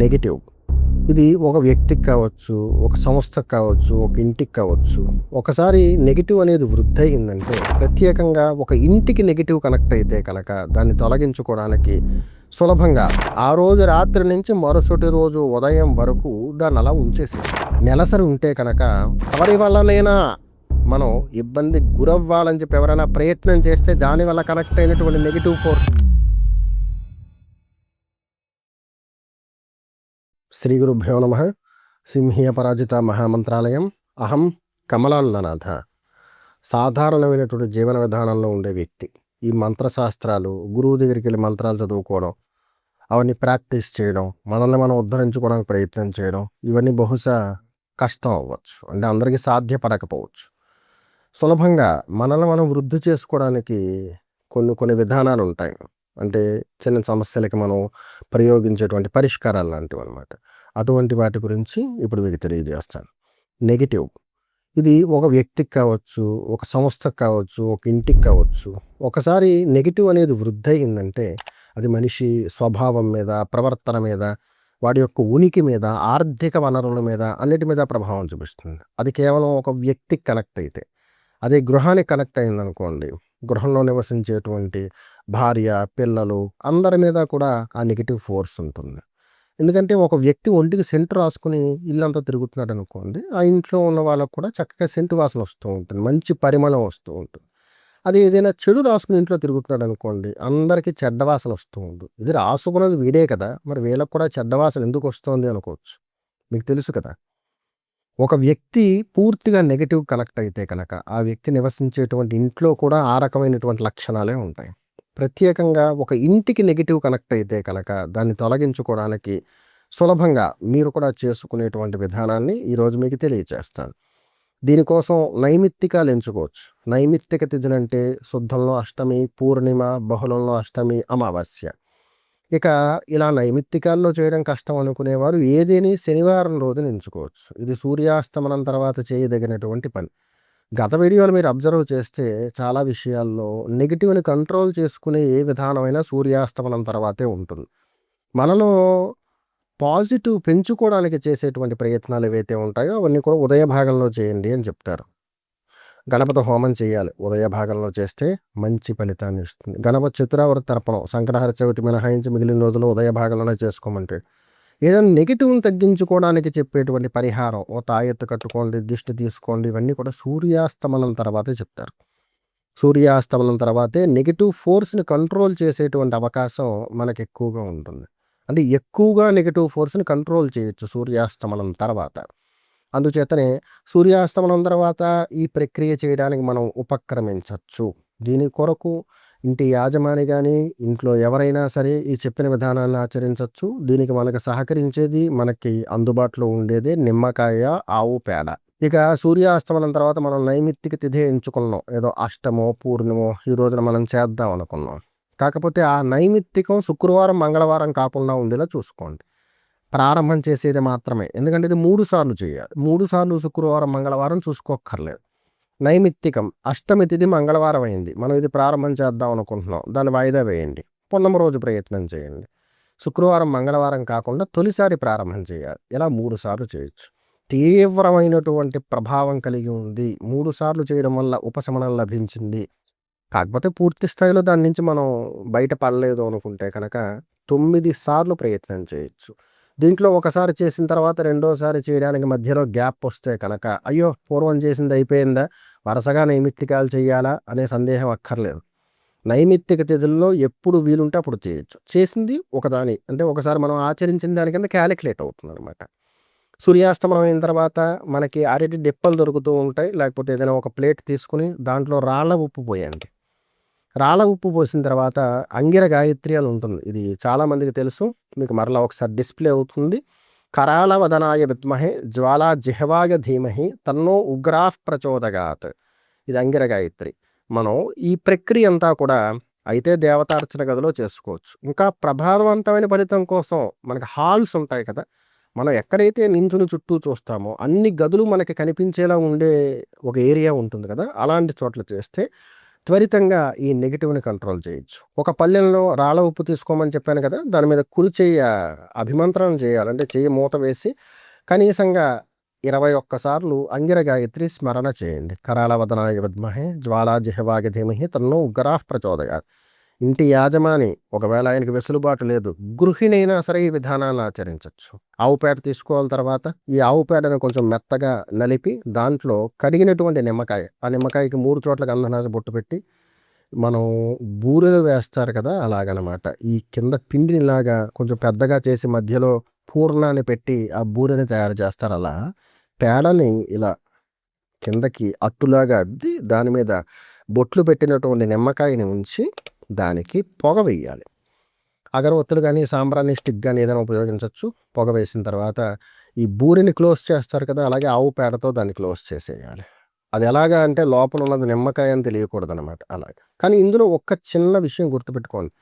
Negative. ఇది ఒక వ్యక్తికి కావచ్చు, ఒక సంస్థకు కావచ్చు, ఒక ఇంటికి కావచ్చు. ఒకసారి నెగెటివ్ అనేది వృద్ధయిందంటే, ప్రత్యేకంగా ఒక ఇంటికి నెగెటివ్ కనెక్ట్ అయితే కనుక దాన్ని తొలగించుకోవడానికి సులభంగా ఆ రోజు రాత్రి నుంచి మరుసటి రోజు ఉదయం వరకు దాన్ని అలా ఉంచేసేయాలి. నెలసరి ఉంటే కనుక ఎవరి వల్లనైనా మనం ఇబ్బందికి గురవ్వాలని చెప్పి ఎవరైనా ప్రయత్నం చేస్తే దానివల్ల కనెక్ట్ అయినటువంటి నెగెటివ్ ఫోర్స్. శ్రీ గురుభ్యో నమః. సింహీయ పరాజిత మహామంత్రాలయం. అహం కమలాలనాథ. సాధారణమైనటువంటి జీవన విధానంలో ఉండే వ్యక్తి ఈ మంత్రశాస్త్రాలు, గురువు దగ్గరికి వెళ్ళి మంత్రాలు చదువుకోవడం, అవన్నీ ప్రాక్టీస్ చేయడం, మనల్ని మనం ఉద్ధరించుకోవడానికి ప్రయత్నం చేయడం, ఇవన్నీ బహుశా కష్టం అవ్వచ్చు. అంటే అందరికీ సాధ్యపడకపోవచ్చు. సులభంగా మనల్ని మనం వృద్ధి చేసుకోవడానికి కొన్ని విధానాలు ఉంటాయి. అంటే చిన్న సమస్యలకి మనం ప్రయోగించేటువంటి పరిష్కారాలు లాంటివి అనమాట. అటువంటి వాటి గురించి ఇప్పుడు మీకు తెలియజేస్తాను. నెగెటివ్. ఇది ఒక వ్యక్తికి కావచ్చు, ఒక సంస్థకు కావచ్చు, ఒక ఇంటికి కావచ్చు. ఒకసారి నెగెటివ్ అనేది వృద్ధయిందంటే అది మనిషి స్వభావం మీద, ప్రవర్తన మీద, వాడి యొక్క ఉనికి మీద, ఆర్థిక వనరుల మీద, అన్నిటి మీద ప్రభావం చూపిస్తుంది. అది కేవలం ఒక వ్యక్తికి కనెక్ట్ అయితే. అదే గృహానికి కనెక్ట్ అయిందనుకోండి, గృహంలో నివసించేటువంటి భార్య, పిల్లలు అందరి మీద కూడా ఆ నెగెటివ్ ఫోర్స్ ఉంటుంది. ఎందుకంటే ఒక వ్యక్తి ఒంటికి సెంటు రాసుకుని ఇల్లంతా తిరుగుతున్నాడు అనుకోండి, ఆ ఇంట్లో ఉన్న వాళ్ళకు కూడా చక్కగా సెంటు వాసన వస్తూ ఉంటుంది, మంచి పరిమళం వస్తూ ఉంటుంది. అది ఏదైనా చెడు రాసుకుని ఇంట్లో తిరుగుతున్నాడు అనుకోండి, అందరికీ చెడ్డ వాసన వస్తూ ఉంటుంది. ఇది రాసుకున్నది వీడే కదా, మరి వీళ్ళకు కూడా చెడ్డ వాసన ఎందుకు వస్తుంది అనుకోవచ్చు. మీకు తెలుసు కదా, ఒక వ్యక్తి పూర్తిగా నెగెటివ్ కనెక్ట్ అయితే కనుక ఆ వ్యక్తి నివసించేటువంటి ఇంట్లో కూడా ఆ రకమైనటువంటి లక్షణాలే ఉంటాయి. ప్రత్యేకంగా ఒక ఇంటికి నెగెటివ్ కనెక్ట్ అయితే కనుక దాన్ని తొలగించుకోవడానికి సులభంగా మీరు కూడా చేసుకునేటువంటి విధానాన్ని ఈరోజు మీకు తెలియచేస్తాను. దీనికోసం నైమిత్తికాలు ఎంచుకోవచ్చు. నైమిత్తిక తిథులంటే శుద్ధంలో అష్టమి, పూర్ణిమ, బహుళంలో అష్టమి, అమావాస్య. ఇక ఇలా నైమిత్తికాల్లో చేయడం కష్టం అనుకునేవారు ఏదేని శనివారం రోజున ఎంచుకోవచ్చు. ఇది సూర్యాస్తమనం తర్వాత చేయదగినటువంటి పని. గత వీడియోలు మీరు అబ్జర్వ్ చేస్తే చాలా విషయాల్లో నెగిటివ్ని కంట్రోల్ చేసుకునే ఏ విధానమైనా సూర్యాస్తమనం తర్వాతే ఉంటుంది. మనలో పాజిటివ్ పెంచుకోవడానికి చేసేటువంటి ప్రయత్నాలు ఏవైతే ఉంటాయో అవన్నీ కూడా ఉదయ భాగంలో చేయండి అని చెప్తారు. గణపతి హోమం చేయాలి, ఉదయ భాగంలో చేస్తే మంచి ఫలితాన్ని ఇస్తుంది. గణపతి చతురావృత తర్పణం సంకటహర చవితి మినహాయించి మిగిలిన రోజులు ఉదయ భాగంలోనే చేసుకోమంటే, ఏదైనా నెగిటివ్ని తగ్గించుకోవడానికి చెప్పేటువంటి పరిహారం, ఓ తాయెత్తు కట్టుకోండి, దిష్టి తీసుకోండి, ఇవన్నీ కూడా సూర్యాస్తమనం తర్వాతే చెప్తారు. సూర్యాస్తమనం తర్వాతే నెగిటివ్ ఫోర్స్ని కంట్రోల్ చేసేటువంటి అవకాశం మనకు ఎక్కువగా ఉంటుంది. అంటే ఎక్కువగా నెగిటివ్ ఫోర్స్ని కంట్రోల్ చేయొచ్చు సూర్యాస్తమనం తర్వాత. అందుచేతనే సూర్యాస్తమనం తర్వాత ఈ ప్రక్రియ చేయడానికి మనం ఉపక్రమించవచ్చు. దీని కొరకు ఇంటి యాజమాని కానీ, ఇంట్లో ఎవరైనా సరే ఈ చెప్పిన విధానాన్ని ఆచరించవచ్చు. దీనికి మనకు సహకరించేది, మనకి అందుబాటులో ఉండేదే నిమ్మకాయ, ఆవు పేడ. ఇక సూర్యాస్తమనం తర్వాత మనం నైమిత్తిక తిథి ఎంచుకున్నాం, ఏదో అష్టమో పూర్ణిమో ఈ రోజున మనం చేద్దాం అనుకున్నాం. కాకపోతే ఆ నైమిత్తికం శుక్రవారం, మంగళవారం కాకుండా ఉండేలా చూసుకోండి. ప్రారంభం చేసేది మాత్రమే, ఎందుకంటే ఇది 3 సార్లు చేయాలి. 3 సార్లు శుక్రవారం, మంగళవారం చూసుకోక్కర్లేదు. నైమిత్తికం అష్టమి తిథి మంగళవారం అయింది, మనం ఇది ప్రారంభం చేద్దాం అనుకుంటున్నాం, దాన్ని వాయిదా వేయండి. పున్నమ రోజు ప్రయత్నం చేయండి. శుక్రవారం, మంగళవారం కాకుండా తొలిసారి ప్రారంభం చేయాలి. ఇలా 3 సార్లు చేయొచ్చు. తీవ్రమైనటువంటి ప్రభావం కలిగి ఉంది, 3 సార్లు చేయడం వల్ల ఉపశమనం లభించింది, కాకపోతే పూర్తి స్థాయిలో దాని నుంచి మనం బయటపడలేదు అనుకుంటే కనుక 9 సార్లు ప్రయత్నం చేయొచ్చు. దీంట్లో ఒకసారి చేసిన తర్వాత రెండోసారి చేయడానికి మధ్యలో గ్యాప్ వస్తే కనుక, అయ్యో పూర్వం చేసింది అయిపోయిందా, వరుసగా నైమిత్తికాలు చేయాలా అనే సందేహం అక్కర్లేదు. నైమిత్తిక తిథుల్లో ఎప్పుడు వీలుంటే అప్పుడు చేయొచ్చు. చేసింది ఒకదాని అంటే ఒకసారి మనం ఆచరించిన దాని కింద క్యాలిక్యులేట్ అవుతుంది అనమాట. సూర్యాస్తమనం అయిన తర్వాత మనకి అరటి డిప్పలు దొరుకుతూ ఉంటాయి, లేకపోతే ఏదైనా ఒక ప్లేట్ తీసుకుని దాంట్లో రాళ్ళ ఉప్పు పోయండి. రాళ్ళ ఉప్పు పోసిన తర్వాత అంగిర గాయత్రి అని ఉంటుంది, ఇది చాలామందికి తెలుసు, మీకు మరలా ఒకసారి డిస్ప్లే అవుతుంది. కరాళ వదనాయ విద్మహే జ్వాలా జిహ్వాయ ధీమహి తన్నో ఉగ్రాః ప్రచోదయాత్. ఇది అంగిర గాయత్రి. మనం ఈ ప్రక్రియ అంతా కూడా అయితే దేవతార్చన గదిలో చేసుకోవచ్చు. ఇంకా ప్రభావవంతమైన ఫలితం కోసం మనకి హాల్స్ ఉంటాయి కదా, మనం ఎక్కడైతే నించుని చుట్టూ చూస్తామో అన్ని గదులు మనకి కనిపించేలా ఉండే ఒక ఏరియా ఉంటుంది కదా, అలాంటి చోట్ల చేస్తే త్వరితంగా ఈ నెగిటివ్ని కంట్రోల్ చేయొచ్చు. ఒక పళ్ళెంలో రాళ్ళ ఉప్పు తీసుకోమని చెప్పాను కదా, దాని మీద కుడి చెయ్య అభిమంత్రణం చేయాలి. అంటే చెయ్యి మూత వేసి కనీసంగా 21 సార్లు అంగిర గాయత్రి స్మరణ చేయండి. కరాళ వదనాయ విద్మహే జ్వాలాజిహ్వాయ ధీమహి తన్నో ఉగ్రాః ప్రచోదయాత్. ఇంటి యాజమాని ఒకవేళ ఆయనకి వెసులుబాటు లేదు, గృహిణైనా సరే ఈ విధానాన్ని ఆచరించవచ్చు. ఆవు పేడ తీసుకోవాలి. తర్వాత ఈ ఆవు పేడను కొంచెం మెత్తగా నలిపి దాంట్లో కడిగినటువంటి నిమ్మకాయ, ఆ నిమ్మకాయకి 3 చోట్ల గంధనాస బొట్టు పెట్టి మనం బూరెలు వేస్తారు కదా, అలాగనమాట. ఈ కింద పిండినిలాగా కొంచెం పెద్దగా చేసి మధ్యలో పూర్ణాన్ని పెట్టి ఆ బూరెని తయారు చేస్తారు. అలా పేడని ఇలా కిందకి అట్టులాగా అద్ది దాని మీద బొట్లు పెట్టినటువంటి నిమ్మకాయని ఉంచి దానికి పొగ వేయాలి. అగరవత్తులు కానీ సాంబ్రాణి స్టిక్ కానీ ఏదైనా ఉపయోగించవచ్చు. పొగ వేసిన తర్వాత ఈ బూరిని క్లోజ్ చేస్తారు కదా, అలాగే ఆవు పేడతో దాన్ని క్లోజ్ చేసేయాలి. అది ఎలాగా అంటే లోపల ఉన్నది నిమ్మకాయ అని తెలియకూడదు అనమాట. అలాగే కానీ ఇందులో ఒక్క చిన్న విషయం గుర్తుపెట్టుకోండి.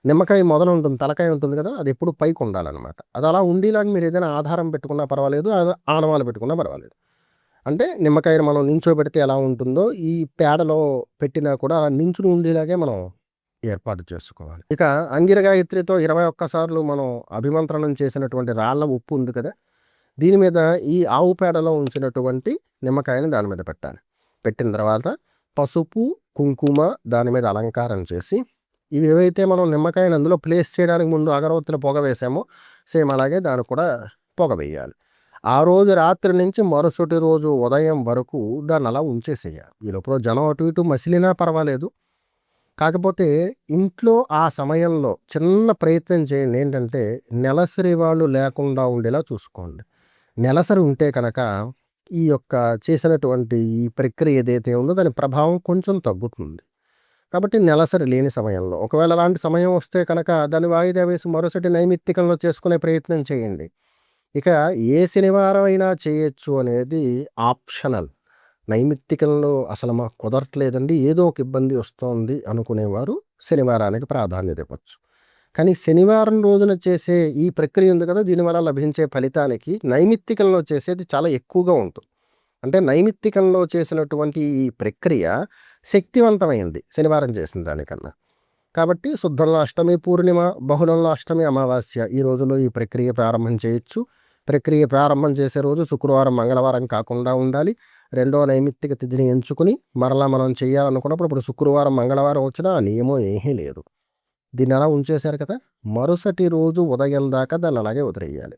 నిమ్మకాయ మొదలు ఉంటుంది, తలకాయ ఉంటుంది కదా, అది ఎప్పుడు పైకి ఉండాలన్నమాట. అది అలా ఉండేలాగా మీరు ఏదైనా ఆధారం పెట్టుకున్నా పర్వాలేదు, ఆనవాలు పెట్టుకున్నా పర్వాలేదు. అంటే నిమ్మకాయను మనం నించోబెడితే ఎలా ఉంటుందో ఈ పేడలో పెట్టినా కూడా అలా నించుని ఉండేలాగే మనం ఏర్పాటు చేసుకోవాలి. ఇక అంగిర గాయత్రితో 21 సార్లు మనం అభిమంత్రణం చేసినటువంటి రాళ్ళ ఉప్పు ఉంది కదా, దీని మీద ఈ ఆవు పేడలో ఉంచినటువంటి నిమ్మకాయని దాని మీద పెట్టాలి. పెట్టిన తర్వాత పసుపు కుంకుమ దాని మీద అలంకారం చేసి, ఇవి ఏవైతే మనం నిమ్మకాయని అందులో ప్లేస్ చేయడానికి ముందు అగరవత్తుల పొగ వేసామో సేమ్ అలాగే దానికి కూడా పొగ వేయాలి. ఆ రోజు రాత్రి నుంచి మరుసటి రోజు ఉదయం వరకు దాన్ని అలా ఉంచేసేయాలి. ఈ లోపల జనం అటు ఇటు మసిలినా పర్వాలేదు. కాకపోతే ఇంట్లో ఆ సమయంలో చిన్న ప్రయత్నం చేయండి. ఏంటంటే నెలసరి వాళ్ళు లేకుండా ఉండేలా చూసుకోండి. నెలసరి ఉంటే కనుక ఈ యొక్క చేసినటువంటి ఈ ప్రక్రియ ఏదైతే ఉందో దాని ప్రభావం కొంచెం తగ్గుతుంది. కాబట్టి నెలసరి లేని సమయంలో ఒకవేళ అలాంటి సమయం వస్తే కనుక దాన్ని వాయిదా వేసి మరుసటి నైమిత్తికంలో చేసుకునే ప్రయత్నం చేయండి. ఇక ఏ శనివారం అయినా చేయొచ్చు అనేది ఆప్షనల్. నైమిత్తికంలో అసలు మాకు కుదరట్లేదండి, ఏదో ఒక ఇబ్బంది వస్తోంది అనుకునేవారు శనివారానికి ప్రాధాన్యత ఇవ్వచ్చు. కానీ శనివారం రోజున చేసే ఈ ప్రక్రియ ఉంది కదా, దీనివల్ల లభించే ఫలితానికి నైమిత్తికంలో చేసేది చాలా ఎక్కువగా ఉంటుంది. అంటే నైమిత్తికంలో చేసినటువంటి ఈ ప్రక్రియ శక్తివంతమైంది శనివారం చేసిన దానికన్నా. కాబట్టి శుద్ధంలో అష్టమి పూర్ణిమ, బహుళంలో అష్టమి అమావాస్య ఈ రోజులో ఈ ప్రక్రియ ప్రారంభం చేయొచ్చు. ప్రక్రియ ప్రారంభం చేసే రోజు శుక్రవారం మంగళవారం కాకుండా ఉండాలి. రెండో నైమిత్తిక తిథిని ఎంచుకుని మరలా మనం చేయాలనుకున్నప్పుడు ఇప్పుడు శుక్రవారం మంగళవారం వచ్చినా నియమం ఏమీ లేదు. దీన్ని అలా ఉంచేశారు కదా, మరుసటి రోజు ఉదయం దాకా దాన్ని అలాగే వదిలేయాలి.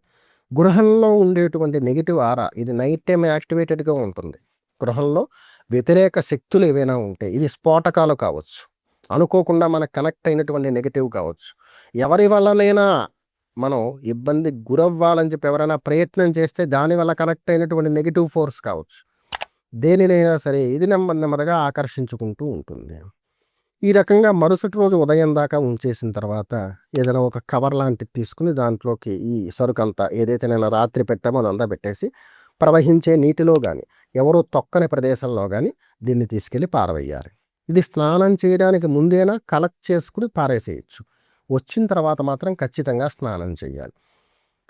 గృహంలో ఉండేటువంటి నెగిటివ్ ఆరా, ఇది నైట్ టైం యాక్టివేటెడ్గా ఉంటుంది. గృహంలో వ్యతిరేక శక్తులు ఏవైనా ఉంటే, ఇది స్ఫోటకాలు కావచ్చు, అనుకోకుండా మనకు కనెక్ట్ అయినటువంటి నెగిటివ్ కావచ్చు, ఎవరి వల్లనైనా మనం ఇబ్బంది గురవ్వాలని చెప్పి ఎవరైనా ప్రయత్నం చేస్తే దానివల్ల కనెక్ట్ అయినటువంటి నెగిటివ్ ఫోర్స్ కావచ్చు, దేనినైనా సరే ఇది నెమ్మదిగా ఆకర్షించుకుంటూ ఉంటుంది. ఈ రకంగా మరుసటి రోజు ఉదయం దాకా ఉంచేసిన తర్వాత ఏదైనా ఒక కవర్ లాంటిది తీసుకుని దాంట్లోకి ఈ సరుకంతా ఏదైతే నేను రాత్రి పెట్టామో అదంతా పెట్టేసి ప్రవహించే నీటిలో కానీ ఎవరో తొక్కని ప్రదేశంలో కానీ దీన్ని తీసుకెళ్ళి పారవేయాలి. ఇది స్నానం చేయడానికి ముందేనా కలెక్ట్ చేసుకుని పారేసేయచ్చు. వచ్చిన తర్వాత మాత్రం ఖచ్చితంగా స్నానం చేయాలి.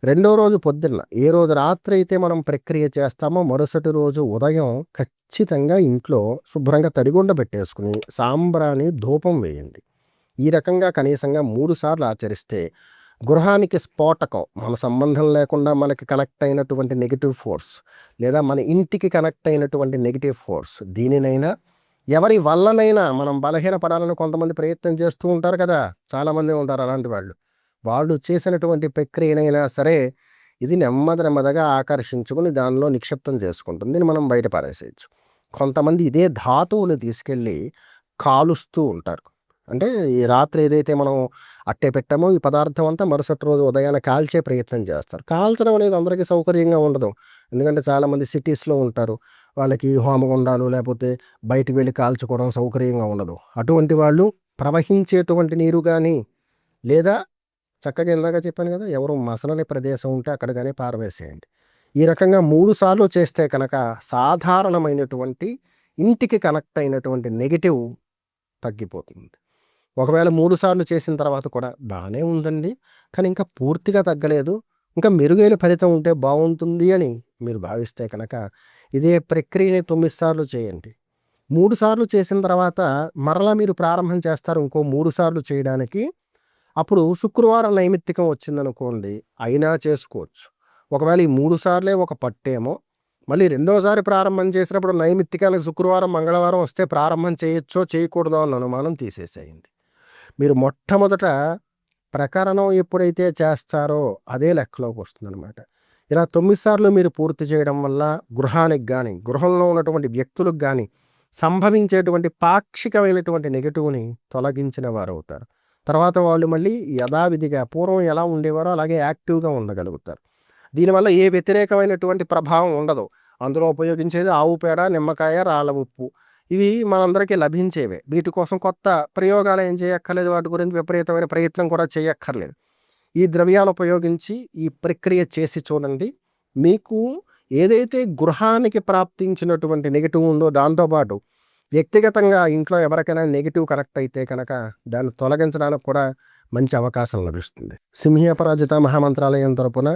రెండో రోజు పొద్దున్న, ఏ రోజు రాత్రి అయితే మనం ప్రక్రియ చేస్తామో మరుసటి రోజు ఉదయం ఖచ్చితంగా ఇంట్లో శుభ్రంగా తడిగుండ పెట్టేసుకుని సాంబ్రాణి ధూపం వేయండి. ఈ రకంగా కనీసంగా 3 సార్లు ఆచరిస్తే గృహానికి స్ఫోటకం, మన సంబంధం లేకుండా మనకి కనెక్ట్ అయినటువంటి నెగిటివ్ ఫోర్స్ లేదా మన ఇంటికి కనెక్ట్ అయినటువంటి నెగిటివ్ ఫోర్స్ దీనినైనా ఎవరి వల్లనైనా మనం బలహీనపడాలని కొంతమంది ప్రయత్నం చేస్తూ ఉంటారు కదా, చాలామంది ఉంటారు అలాంటి వాళ్ళు చేసినటువంటి ప్రక్రియనైనా సరే ఇది నెమ్మదిగా ఆకర్షించుకుని దానిలో నిక్షిప్తం చేసుకుంటుంది. దీన్ని మనం బయట పారేసేయచ్చు. కొంతమంది ఇదే ధాతువుని తీసుకెళ్ళి కాలుస్తూ ఉంటారు. అంటే ఈ రాత్రి ఏదైతే మనం అట్టే పెట్టామో ఈ పదార్థం అంతా మరుసటి రోజు ఉదయాన్నే కాల్చే ప్రయత్నం చేస్తారు. కాల్చడం అనేది అందరికీ సౌకర్యంగా ఉండదు. ఎందుకంటే చాలామంది సిటీస్లో ఉంటారు, వాళ్ళకి హోమగుండాలు లేకపోతే బయటికి వెళ్ళి కాల్చుకోవడం సౌకర్యంగా ఉండదు. అటువంటి వాళ్ళు ప్రవహించేటువంటి నీరు కానీ లేదా చక్కగా ఇందాక చెప్పాను కదా, ఎవరు మసలని ప్రదేశం ఉంటే అక్కడ కానీ పారవేసేయండి. ఈ రకంగా 3 సార్లు చేస్తే కనుక సాధారణమైనటువంటి ఇంటికి కనెక్ట్ అయినటువంటి నెగిటివ్ తగ్గిపోతుంది. ఒకవేళ 3 సార్లు చేసిన తర్వాత కూడా బాగానే ఉందండి, కానీ ఇంకా పూర్తిగా తగ్గలేదు, ఇంకా మెరుగైన ఫలితం ఉంటే బాగుంటుంది అని మీరు భావిస్తే కనుక ఇదే ప్రక్రియని 9 సార్లు చేయండి. 3 సార్లు చేసిన తర్వాత మరలా మీరు ప్రారంభం చేస్తారు ఇంకో 3 సార్లు చేయడానికి. అప్పుడు శుక్రవారం నైమిత్తికం వచ్చిందనుకోండి, అయినా చేసుకోవచ్చు. ఒకవేళ ఈ 3 సార్లే ఒక పట్టేమో, మళ్ళీ రెండోసారి ప్రారంభం చేసినప్పుడు నైమిత్తికాలకు శుక్రవారం, మంగళవారం వస్తే ప్రారంభం చేయొచ్చో, చేయకూడదో అన్న అనుమానం తీసేసేయండి. మీరు మొట్టమొదట ప్రకరణం ఎప్పుడైతే చేస్తారో అదే లెక్కలోకి వస్తుందన్నమాట. ఇలా 9 సార్లు మీరు పూర్తి చేయడం వల్ల గృహానికి కానీ, గృహంలో ఉన్నటువంటి వ్యక్తులకు కానీ సంభవించేటువంటి పాక్షికమైనటువంటి నెగటివ్ని తొలగించిన వారు అవుతారు. తర్వాత వాళ్ళు మళ్ళీ యథావిధిగా పూర్వం ఎలా ఉండేవారో అలాగే యాక్టివ్గా ఉండగలుగుతారు. దీనివల్ల ఏ వ్యతిరేకమైనటువంటి ప్రభావం ఉండదు. అందులో ఉపయోగించేది ఆవు పేడ, నిమ్మకాయ, రాళ్ళ ఉప్పు. ఇవి మనందరికీ లభించేవే. వీటి కోసం కొత్త ప్రయోగాలు ఏం చేయక్కర్లేదు, వాటి గురించి విపరీతమైన ప్రయత్నం కూడా చేయక్కర్లేదు. ఈ ద్రవ్యాలు ఉపయోగించి ఈ ప్రక్రియ చేసి చూడండి. మీకు ఏదైతే గృహానికి ప్రాప్తించినటువంటి నెగిటివ్ ఉందో దాంతోపాటు వ్యక్తిగతంగా ఇంట్లో ఎవరికైనా నెగిటివ్ కనెక్ట్ అయితే కనుక దాన్ని తొలగించడానికి కూడా మంచి అవకాశం లభిస్తుంది. సింహీయ పరాజిత మహామంత్రాలయం తరపున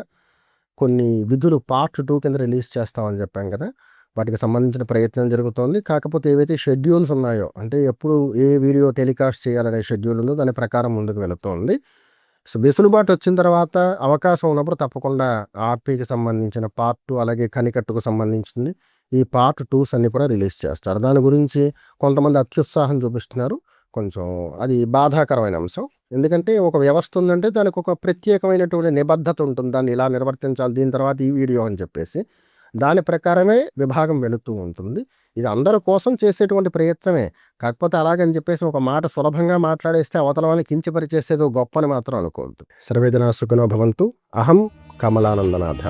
కొన్ని విధులు పార్ట్ 2 కింద రిలీజ్ చేస్తామని చెప్పాం కదా, వాటికి సంబంధించిన ప్రయత్నం జరుగుతోంది. కాకపోతే ఏవైతే షెడ్యూల్స్ ఉన్నాయో, అంటే ఎప్పుడు ఏ వీడియో టెలికాస్ట్ చేయాలనే షెడ్యూల్ ఉందో దాని ప్రకారం ముందుకు వెళుతోంది. సో వెసులుబాటు వచ్చిన తర్వాత అవకాశం ఉన్నప్పుడు తప్పకుండా ఆర్పీకి సంబంధించిన పార్ట్ 2 అలాగే కనికట్టుకు సంబంధించింది ఈ పార్ట్ 2s అన్ని కూడా రిలీజ్ చేస్తారు. దాని గురించి కొంతమంది అత్యుత్సాహం చూపిస్తున్నారు. కొంచెం అది బాధాకరమైన అంశం. ఎందుకంటే ఒక వ్యవస్థ ఉందంటే దానికి ఒక ప్రత్యేకమైనటువంటి నిబద్ధత ఉంటుంది. దాన్ని ఇలా నిర్వర్తించాలి, దీని తర్వాత ఈ వీడియో అని చెప్పేసి దాని ప్రకారమే విభాగం వెళుతూ ఉంటుంది. ఇది అందరి కోసం చేసేటువంటి ప్రయత్నమే. కాకపోతే అలాగని చెప్పేసి ఒక మాట సులభంగా మాట్లాడేస్తే అవతల వాళ్ళని కించపరిచేసేదో గొప్పని మాత్రం అనుకోవద్దు. సర్వేజన సుఖినో భవంతు. అహం కమలానందనాథ.